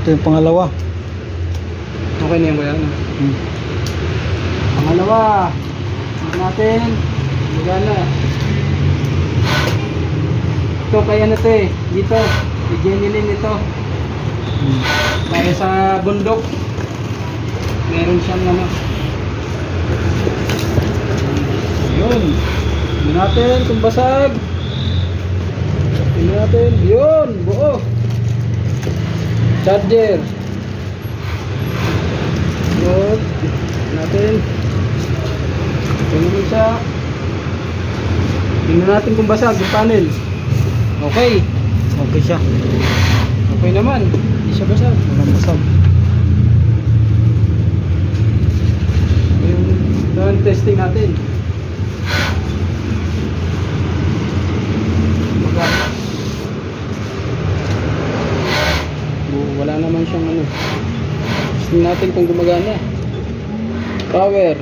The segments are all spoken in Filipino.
Ito yung pangalawa. Okay na yan kuya, ano? Pangalawa. Tignan natin. Magana. Ito kay ano to eh. Dito. Kay Jenilyn ito. Para sa bundok. Meron siyang ano. Yun. Tignan natin kung basag. Tignan natin. Yun. Buo. Charger. Yun. Tignan natin. Tignan siya. Tignan natin kung basag yung panel. Okay. Okay siya. Okay naman. Hindi siya basag. Walang basag. Yung testing natin. Wala naman siyang ano. Testing natin kung gumagana. Power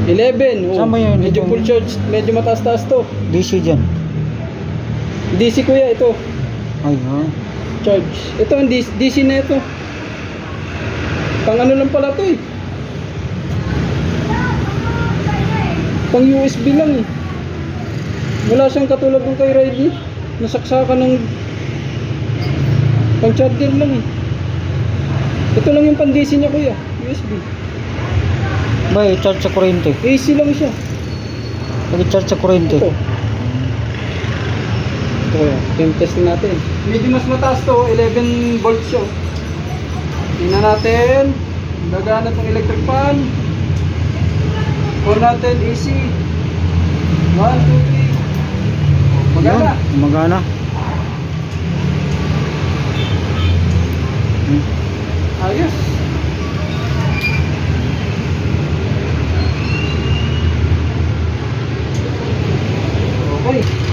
11. Oh, Saan ba yun? medyo full charge. Medyo mataas-taas to. DC dyan. DC kuya ito. Ay, ha. Charge. Ito ang DC na ito. Pang ano lang pala to eh. Pang USB lang eh. Wala siyang katulad ng kay Riley. Nasaksakan ng pang charger lang eh. Ito lang yung pang DC niya kuya. USB. May charge sa kuryente. AC lang siya. Nag-charge sa kuryente. Ito. Ito kuya. Yung testing natin. Medyo mas mataas to. 11 volts siya. Tingnan natin. Gagana itong electric fan. On natin AC. 1, 2, 3. Magana. Magana. Ayos. Okay.